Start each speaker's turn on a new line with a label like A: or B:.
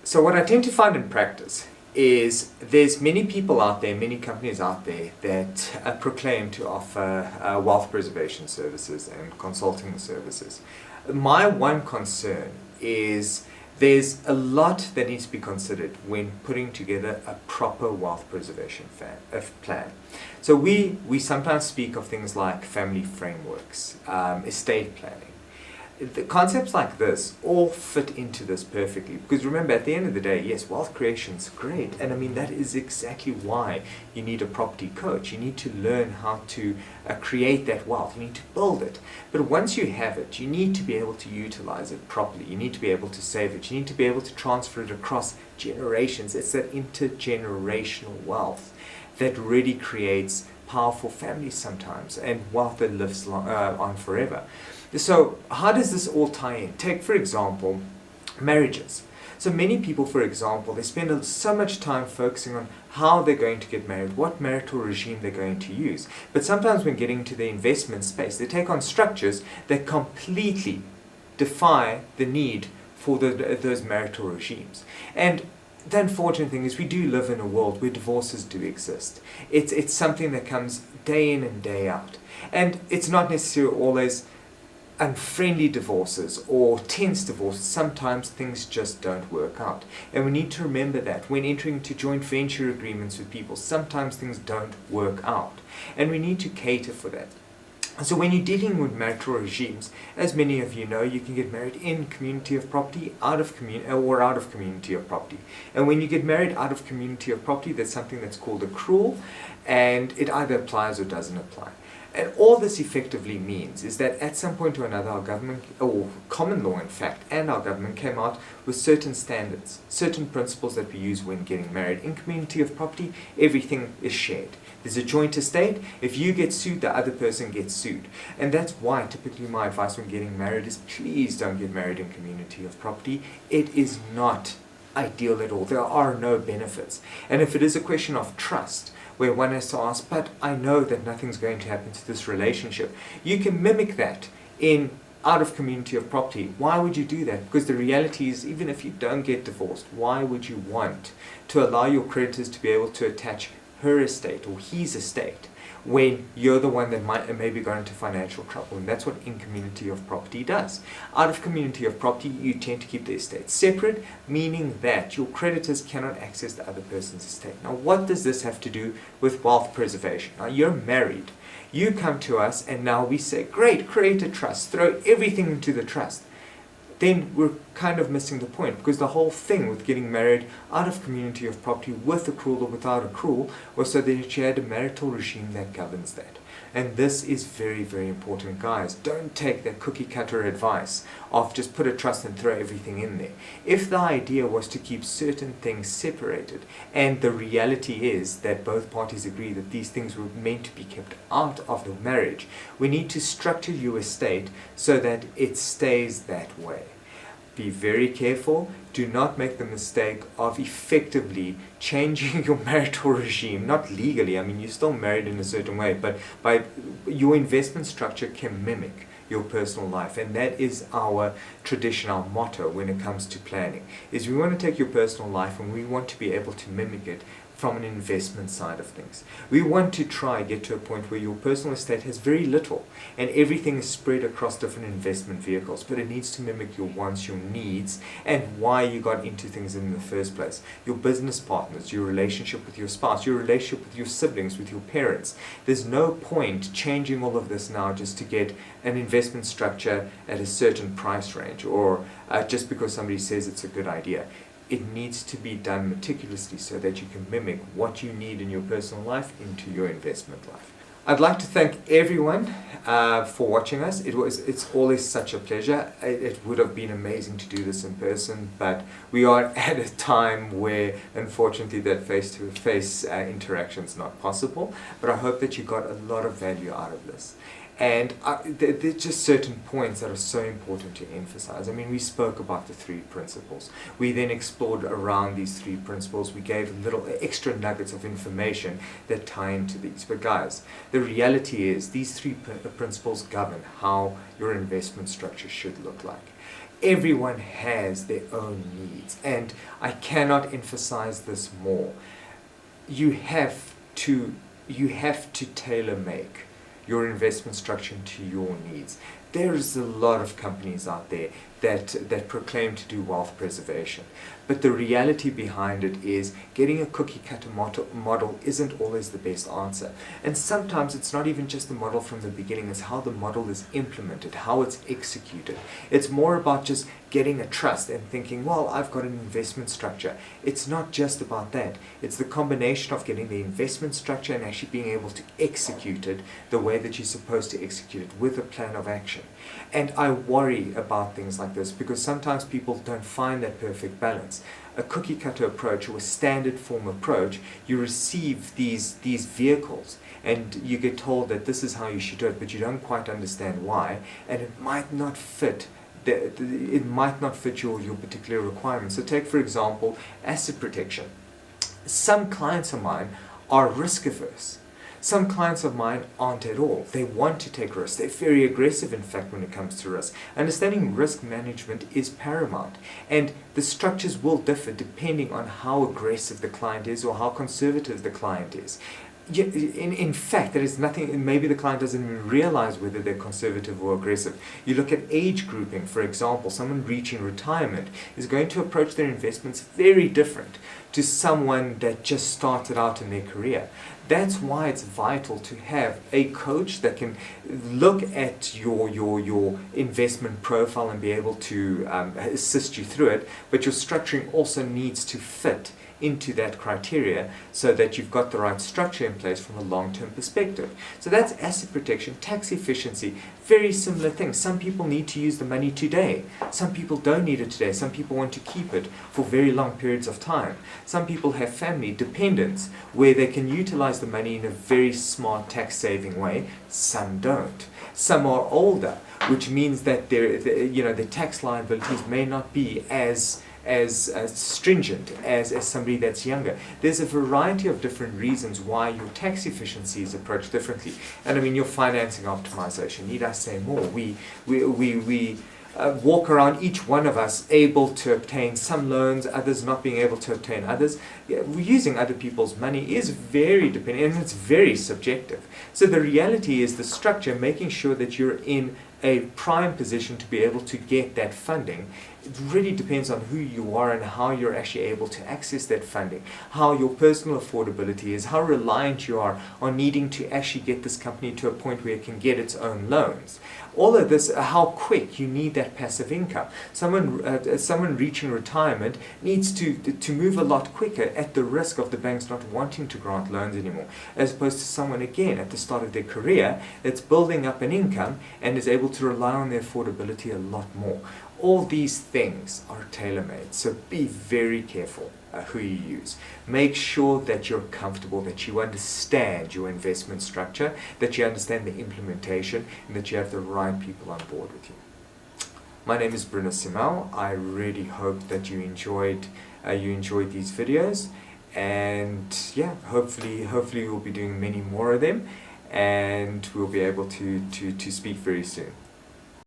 A: So what I tend to find in practice is there's many people out there, many companies out there that proclaim to offer wealth preservation services and consulting services. My one concern is there's a lot that needs to be considered when putting together a proper wealth preservation plan. So we sometimes speak of things like family frameworks, estate planning. The concepts like this all fit into this perfectly, because remember, at the end of the day, yes, wealth creation is great, and I mean that is exactly why you need a property coach. You need to learn how to create that wealth. You need to build it. But once you have it, you need to be able to utilize it properly. You need to be able to save it. You need to be able to transfer it across generations. It's that intergenerational wealth that really creates powerful families sometimes, and wealth that lives on forever. So how does this all tie in? Take, for example, marriages. So many people, for example, they spend so much time focusing on how they're going to get married, what marital regime they're going to use. But sometimes when getting into the investment space, they take on structures that completely defy the need for those marital regimes. And the unfortunate thing is we do live in a world where divorces do exist. It's something that comes day in and day out. And it's not necessarily always unfriendly divorces or tense divorces. Sometimes things just don't work out, and we need to remember that when entering into joint venture agreements with people, sometimes things don't work out, and we need to cater for that. So when you're dealing with marital regimes, as many of you know, you can get married in community of property, out of community of property. And when you get married out of community of property, there's something that's called accrual, and it either applies or doesn't apply. And all this effectively means is that at some point or another, our government, or common law in fact, and our government came out with certain standards, certain principles that we use when getting married. In community of property, everything is shared. There's a joint estate. If you get sued, the other person gets sued. And that's why typically my advice when getting married is please don't get married in community of property. It is not ideal at all. There are no benefits. And if it is a question of trust, where one has to ask, but I know that nothing's going to happen to this relationship, you can mimic that in out of community of property. Why would you do that? Because the reality is, even if you don't get divorced, why would you want to allow your creditors to be able to attach her estate or his estate when you're the one that might maybe go into financial trouble? And that's what in community of property does. Out of community of property, you tend to keep the estate separate, meaning that your creditors cannot access the other person's estate. Now, what does this have to do with wealth preservation? Now, you're married. You come to us and now we say, great, create a trust, throw everything into the trust. Then we're kind of missing the point, because the whole thing with getting married out of community of property with accrual or without accrual was so that you had a marital regime that governs that. And this is very, very important, guys. Don't take that cookie cutter advice of just put a trust and throw everything in there. If the idea was to keep certain things separated, and the reality is that both parties agree that these things were meant to be kept out of the marriage, we need to structure your estate so that it stays that way. Be very careful. Do not make the mistake of effectively changing your marital regime, not legally. I mean, you're still married in a certain way, but by your investment structure can mimic your personal life. And that is our tradition, our motto when it comes to planning, is we want to take your personal life and we want to be able to mimic it from an investment side of things. We want to try get to a point where your personal estate has very little and everything is spread across different investment vehicles, but it needs to mimic your wants, your needs, and why you got into things in the first place. Your business partners, your relationship with your spouse, your relationship with your siblings, with your parents. There's no point changing all of this now just to get an investment structure at a certain price range, or just because somebody says it's a good idea. It needs to be done meticulously so that you can mimic what you need in your personal life into your investment life. I'd like to thank everyone for watching us. It's always such a pleasure. It would have been amazing to do this in person, but we are at a time where unfortunately that face-to-face interaction is not possible. But I hope that you got a lot of value out of this. And there's just certain points that are so important to emphasize. I mean, we spoke about the 3 principles. We then explored around these 3 principles. We gave little extra nuggets of information that tie into these. But guys, the reality is these 3 principles govern how your investment structure should look like. Everyone has their own needs, and I cannot emphasize this more. You have to tailor make your investment structure to your needs. There is a lot of companies out there that proclaim to do wealth preservation, but the reality behind it is getting a cookie cutter model isn't always the best answer. And sometimes it's not even just the model from the beginning, it's how the model is implemented, how it's executed. It's more about just getting a trust and thinking, well, I've got an investment structure. It's not just about that. It's the combination of getting the investment structure and actually being able to execute it the way that you're supposed to execute it, with a plan of action. And I worry about things like this because sometimes people don't find that perfect balance. A cookie cutter approach or a standard form approach, you receive these vehicles and you get told that this is how you should do it, but you don't quite understand why, and it might not fit your particular requirements. So take, for example, asset protection. Some clients of mine are risk averse. Some clients of mine aren't at all. They want to take risks. They're very aggressive, in fact, when it comes to risk. Understanding risk management is paramount. And the structures will differ depending on how aggressive the client is or how conservative the client is. In fact, there is nothing, maybe the client doesn't even realize whether they're conservative or aggressive. You look at age grouping, for example, someone reaching retirement is going to approach their investments very different to someone that just started out in their career. That's why it's vital to have a coach that can look at your investment profile and be able to assist you through it, but your structuring also needs to fit into that criteria so that you've got the right structure in place from a long-term perspective. So that's asset protection. Tax efficiency, very similar things. Some people need to use the money today. Some people don't need it today. Some people want to keep it for very long periods of time. Some people have family dependents where they can utilize the money in a very smart tax-saving way. Some don't. Some are older, which means that the tax liabilities may not be as stringent as somebody that's younger. There's a variety of different reasons why your tax efficiency is approached differently. And I mean, your financing optimization, need I say more? We walk around, each one of us, able to obtain some loans, others not being able to obtain others. Using other people's money is very dependent, and it's very subjective. So the reality is the structure, making sure that you're in a prime position to be able to get that funding. It really depends on who you are and how you're actually able to access that funding, how your personal affordability is, how reliant you are on needing to actually get this company to a point where it can get its own loans. All of this, how quick you need that passive income. Someone reaching retirement needs to move a lot quicker at the risk of the banks not wanting to grant loans anymore, as opposed to someone, again, at the start of their career that's building up an income and is able to rely on their affordability a lot more. All these things are tailor-made, so be very careful who you use. Make sure that you're comfortable, that you understand your investment structure, that you understand the implementation, and that you have the right people on board with you. My name is Bruno Simao. I really hope that you enjoyed these videos, and yeah, hopefully we'll be doing many more of them, and we'll be able to speak very soon.